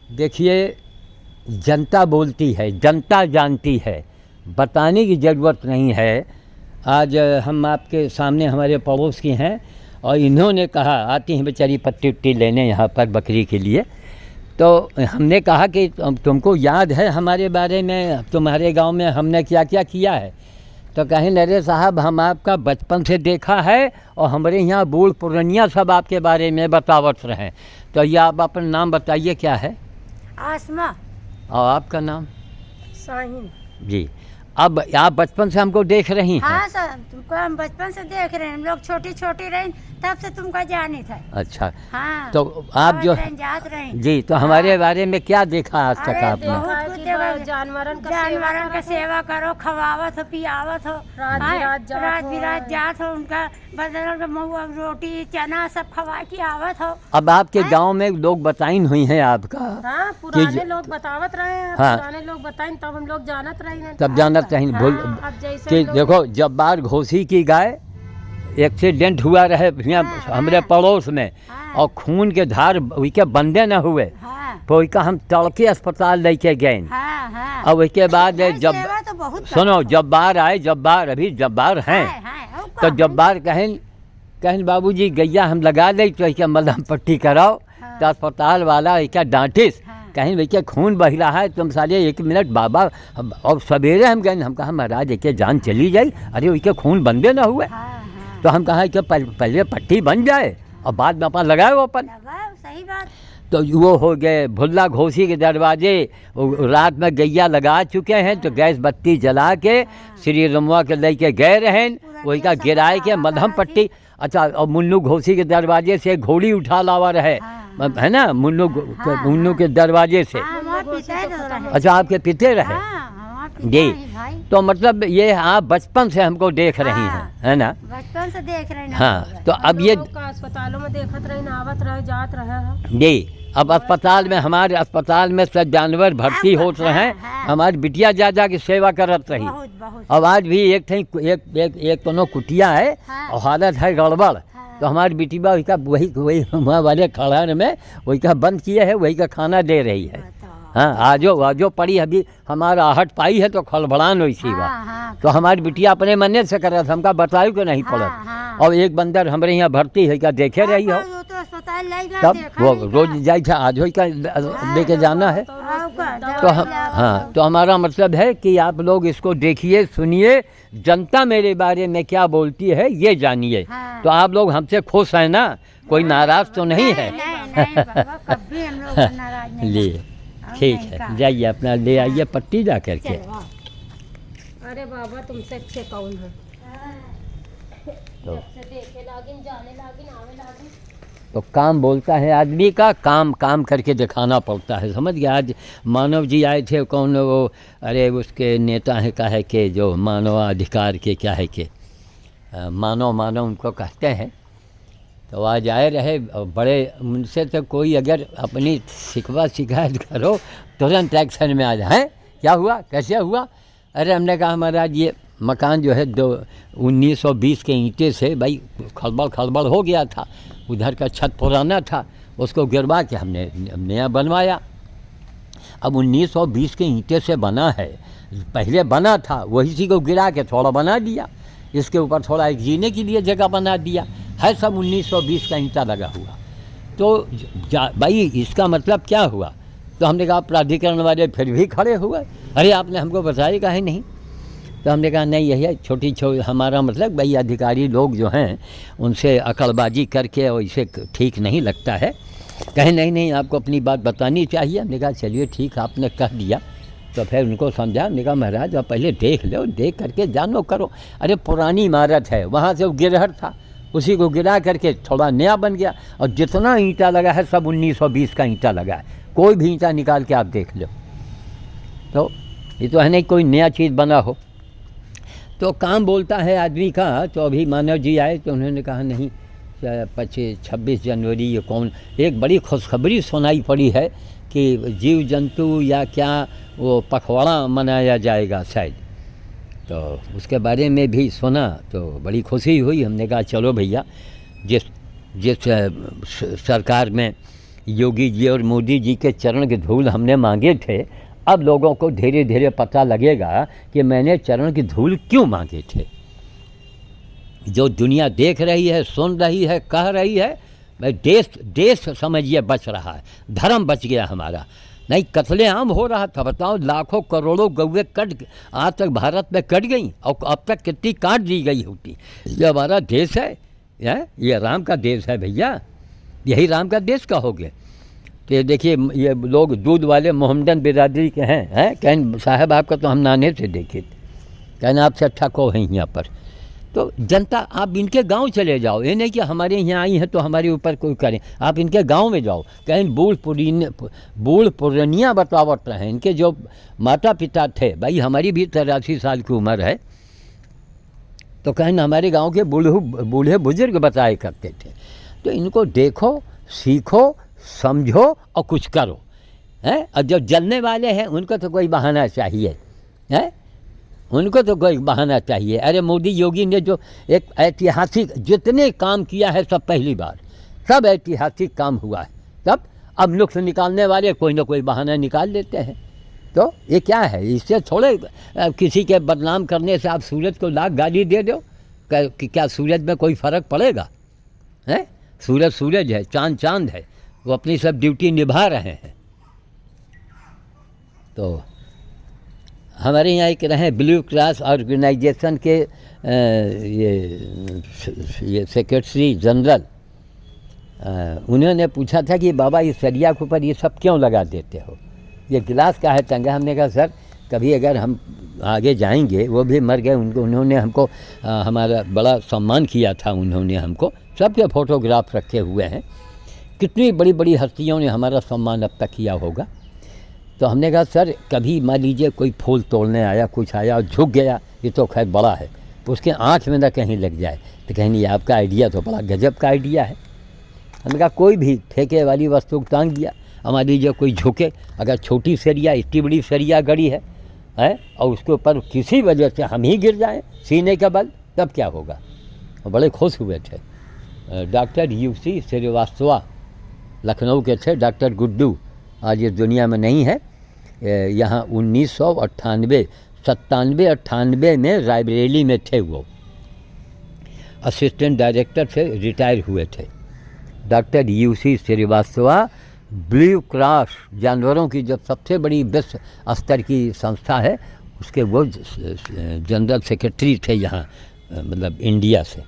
देखिए, जनता बोलती है, जनता जानती है, बताने की ज़रूरत नहीं है। आज हम आपके सामने हमारे पड़ोस की हैं और इन्होंने कहा, आती हैं बेचारी पत्ती उत्ती लेने यहाँ पर बकरी के लिए, तो हमने कहा कि तुमको याद है हमारे बारे में, तुम्हारे गांव में हमने क्या क्या किया है? तो कहें अरे साहब, हम आपका बचपन से देखा है और हमारे यहाँ बूढ़ पुरानिया सब आपके बारे में बतावत रहे। तो ये आप अपना नाम बताइए, क्या है? आसमा। और आपका नाम? साहिन। जी। अब आप बचपन से हमको देख रही हैं? हाँ सर, तुमको हम बचपन से देख रहे हैं। हम लोग छोटी छोटी रही तब से तुमको जाने थे। अच्छा। हाँ, तो आप जो जात रहे जी, तो हमारे बारे में क्या देखा आज तक आपने? जानवरन का सेवा करो, खवावत हो, पियावत हो, रात बिरात जात हो, उनका बदल रोटी चना सब खवा के आवत हो। अब आपके गांव में लोग बताइन हुई हैं आपका? हाँ, पुराने लोग बतावत रहे हैं। हाँ, पुराने लोग बताइन तब हम लोग जानत रहे हैं। तब जानत रहे। कि देखो, जब बार घोसी की गाय एक्सीडेंट हुआ रहे हमारे पड़ोस में, और खून के धार उसके बंदे न हुए, तो उसका हम तड़के अस्पताल लेके गए। और उसके बाद जब सुनो, जब्बार आए, जब्बार अभी जब्बार हैं, तो जब्बार कहें बाबूजी गैया हम लगा दे, तो इसका मलहम पट्टी कराओ। तो अस्पताल वाला इसका डांटिस, कहीं भैया खून बह रहा है, तुम साले 1 मिनट बाबा। और सवेरे हम गए, हम कहा महाराज एक जान चली जाई, अरे उसके खून बंदे ना हुए। तो हम कहा कि पहले पट्टी बन जाए और बाद में अपन लगाए वो अपन। सही बात। तो वो हो गए भुल्ला घोसी के दरवाजे, रात में गैया लगा चुके हैं, तो गैस बत्ती जला के श्री रमुआ के लेके गए रहें, वही का गिराए के मलहम पट्टी। अच्छा, और मुन्नू घोसी के दरवाजे से घोड़ी उठा लावा रहे, है ना, मुन्नू के दरवाजे से। अच्छा, आपके पिते रहे जी। तो मतलब ये आप बचपन से हमको देख रही हैं, है ना? बचपन से देख रहे हैं। हाँ, तो अब ये अस्पतालों में देखत रहे, आवत रहे, जात रहे जी। अब अस्पताल में, हमारे अस्पताल में सब जानवर भर्ती होते हैं, हमारी बिटिया जा की सेवा करत रही। अब आज भी एक कोनो कुटिया है और हालत है गड़बड़, तो हमारी बिटिया वही वाले खड़ार में वही का बंद किया है, वही का खाना दे रही है। हाँ, आजो पड़ी अभी हमारा आहट पाई है, तो खलबड़ान वैसी बात। तो हमारी बिटिया अपने मन्ने से कर रहा था, हमका बतायु को नहीं पड़त। और एक बंदर हमारे यहाँ भर्ती है, क्या देखे रही हो? तब वो रोज जाए था, आज का लेके जाना है। तो हाँ, तो हमारा मतलब है कि आप लोग इसको देखिए, सुनिए, जनता मेरे बारे में क्या बोलती है ये जानिए। तो आप लोग हमसे खुश हैं ना? कोई नाराज तो नहीं है? लिए ठीक है, जाइए अपना ले आइए पट्टी जा करके। अरे बाबा, तुमसे अच्छे कौन है? तो काम बोलता है आदमी का, काम करके दिखाना पड़ता है, समझ गया? आज मानव जी आए थे, कौन वो, अरे उसके नेता है, क्या है कि जो मानवाधिकार के क्या है कि मानव उनको कहते हैं। तो आज आए रहे, बड़े उनसे तो कोई अगर अपनी शिकायत करो, तुरंत एक्शन में आ जाए। क्या हुआ, कैसे हुआ? अरे हमने कहा महाराज ये मकान जो है 1920 के ईंटे से भाई खलबल हो गया था, उधर का छत पुराना था, उसको गिरवा के हमने नया बनवाया। अब 1920 के ईंटे से बना है, पहले बना था वही सी को गिरा के थोड़ा बना दिया, इसके ऊपर थोड़ा एक जीने के लिए जगह बना दिया है, सब 1920 का ईंटा लगा हुआ। तो भाई इसका मतलब क्या हुआ? तो हमने कहा प्राधिकरण वाले फिर भी खड़े हुए, अरे आपने हमको बताया काहे नहीं? तो हमने कहा नहीं, यही है छोटी हमारा मतलब भाई अधिकारी लोग जो हैं उनसे अकलबाजी करके और इसे ठीक नहीं लगता है। कहे नहीं आपको अपनी बात बतानी चाहिए। हमने कहा चलिए ठीक, आपने कह दिया। तो फिर उनको समझा, हमने कहा महाराज आप पहले देख लो, देख करके जानो करो। अरे पुरानी इमारत है, वहाँ से वो गिरहट था, उसी को गिरा करके थोड़ा नया बन गया, और जितना ईंटा लगा है सब 1920 का ईंटा लगा है। कोई भी ईंटा निकाल के आप देख लो, तो ये तो है नहीं कोई नया चीज़ बना हो। तो काम बोलता है आदमी का। तो अभी मानव जी आए तो उन्होंने कहा नहीं 26 जनवरी ये कौन, एक बड़ी खुशखबरी सुनाई पड़ी है कि जीव जंतु या क्या वो पखवाड़ा मनाया जाएगा शायद। तो उसके बारे में भी सुना तो बड़ी खुशी हुई। हमने कहा चलो भैया, जिस सरकार में योगी जी और मोदी जी के चरण की धूल हमने मांगे थे, अब लोगों को धीरे धीरे पता लगेगा कि मैंने चरण की धूल क्यों मांगे थे। जो दुनिया देख रही है, सुन रही है, कह रही है, भाई देश समझिए बच रहा है, धर्म बच गया हमारा। नहीं कत्लेआम हो रहा था, बताओ, लाखों करोड़ों गौएं कट आज तक भारत में कट गई, और अब तक कितनी काट दी गई होती। ये हमारा देश है, ये राम का देश है भैया, यही राम का देश कहोगे। तो ये देखिए, ये लोग दूध वाले मोहम्मदन बिरादरी के हैं कहन साहब आपका तो हम नाने से देखे थे, कहना आपसे अच्छा को है यहाँ पर। तो जनता, आप इनके गांव चले जाओ, ये नहीं कि हमारे यहाँ आई हैं तो हमारे ऊपर कोई करें, आप इनके गांव में जाओ, कहीं बूढ़ पुरानियाँ बतावट रहे, इनके जो माता पिता थे, भाई हमारी भी 83 साल की उम्र है, तो कहीं हमारे गांव के बूढ़े बुजुर्ग बताए करते थे। तो इनको देखो, सीखो, समझो और कुछ करो, हैं। और जो जलने वाले हैं उनको तो कोई बहाना चाहिए, हैं, उनको तो कोई बहाना चाहिए। अरे मोदी योगी ने जो एक ऐतिहासिक जितने काम किया है सब पहली बार, सब ऐतिहासिक काम हुआ है, तब अब नुक्स निकालने वाले कोई ना कोई बहाना निकाल लेते हैं। तो ये क्या है, इससे थोड़े किसी के बदनाम करने से आप सूरज को लाख गाली दे दो, क्या सूरज में कोई फ़र्क पड़ेगा, हैं। सूरज है, चांद है, वो अपनी सब ड्यूटी निभा रहे हैं। तो हमारे यहाँ एक रहे ब्लू क्रॉस ऑर्गेनाइजेशन के ये सेक्रेटरी जनरल, उन्होंने पूछा था कि बाबा इस सरिया के ऊपर ये सब क्यों लगा देते हो, ये गिलास का है टंगा। हमने कहा सर कभी अगर हम आगे जाएंगे, वो भी मर गए, उन्होंने हमको हमारा बड़ा सम्मान किया था, उन्होंने हमको सबके फ़ोटोग्राफ रखे हुए हैं, कितनी बड़ी बड़ी हस्तियों ने हमारा सम्मान अब तक किया होगा। तो हमने कहा सर कभी मान लीजिए कोई फूल तोड़ने आया, कुछ आया और झुक गया, ये तो खैर बड़ा है, तो उसके आँख में ना कहीं लग जाए, तो कहीं नहीं, आपका आइडिया तो बड़ा गजब का आइडिया है। हमने कहा कोई भी ठेके वाली वस्तु को टांग दिया, मान लीजिए कोई झुके, अगर छोटी सरिया इतनी बड़ी सरिया गड़ी है और उसके ऊपर किसी वजह से हम ही गिर जाएं सीने का बल, तब क्या होगा। और बड़े खुश हुए थे। डॉक्टर यूसी श्रीवास्तव लखनऊ के थे, डॉक्टर गुड्डू आज इस दुनिया में नहीं है, यहाँ 1998 में रायबरेली में थे, वो असिस्टेंट डायरेक्टर से रिटायर हुए थे। Doctor UC Srivastava blue cross जानवरों की जो सबसे बड़ी विश्व स्तर की संस्था है, उसके वो जनरल सेक्रेटरी थे यहाँ, मतलब इंडिया से।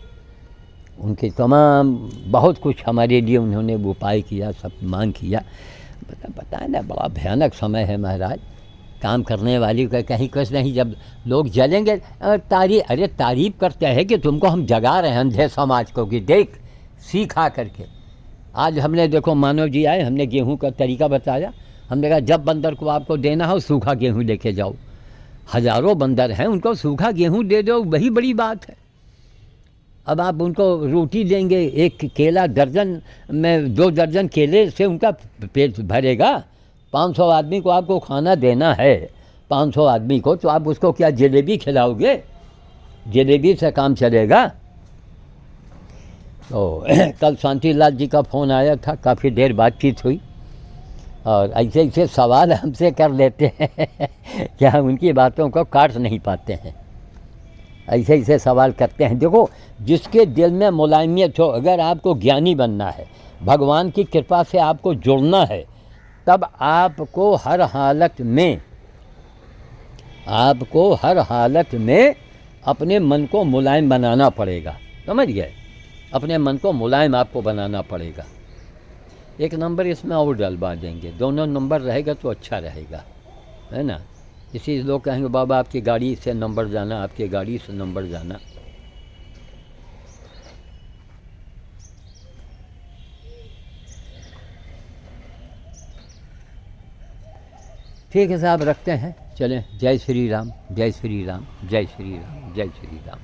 उनके तमाम बहुत कुछ हमारे लिए उन्होंने उपाय किया, सब मांग किया। बताए ना, बड़ा भयानक समय है महाराज, काम करने वाली का कहीं कुछ नहीं। जब लोग जलेंगे, तारीफ करते हैं कि तुमको हम जगा रहे हैं अंधे समाज को, कि देख सीखा करके। आज हमने देखो, मानव जी आए, हमने गेहूं का तरीका बताया, हमने कहा जब बंदर को आपको देना हो सूखा गेहूं लेके जाओ, हज़ारों बंदर हैं, उनको सूखा गेहूं दे दो, वही बड़ी बात है। अब आप उनको रोटी देंगे, एक केला दर्जन में 2 दर्जन केले से उनका पेट भरेगा। 500 आदमी को आपको खाना देना है, 500 आदमी को, तो आप उसको क्या जलेबी खिलाओगे? जलेबी से काम चलेगा? तो कल शांतिलाल जी का फ़ोन आया था, काफ़ी देर बातचीत हुई, और ऐसे ऐसे सवाल हमसे कर लेते हैं कि हम उनकी बातों को काट नहीं पाते हैं। ऐसे ऐसे सवाल करते हैं। देखो, जिसके दिल में मुलायमियत हो, अगर आपको ज्ञानी बनना है, भगवान की कृपा से आपको जुड़ना है, तब आपको हर हालत में अपने मन को मुलायम बनाना पड़ेगा। समझ गए? अपने मन को मुलायम आपको बनाना पड़ेगा। एक नंबर इसमें और डलवा देंगे, दोनों नंबर रहेगा तो अच्छा रहेगा, है ना। इसी लोग कहेंगे बाबा आपकी गाड़ी से नंबर जाना, आपकी गाड़ी से नंबर जाना। ठीक है साहब, रखते हैं, चलें। जय श्री राम, जय श्री राम, जय श्री राम, जय श्री राम।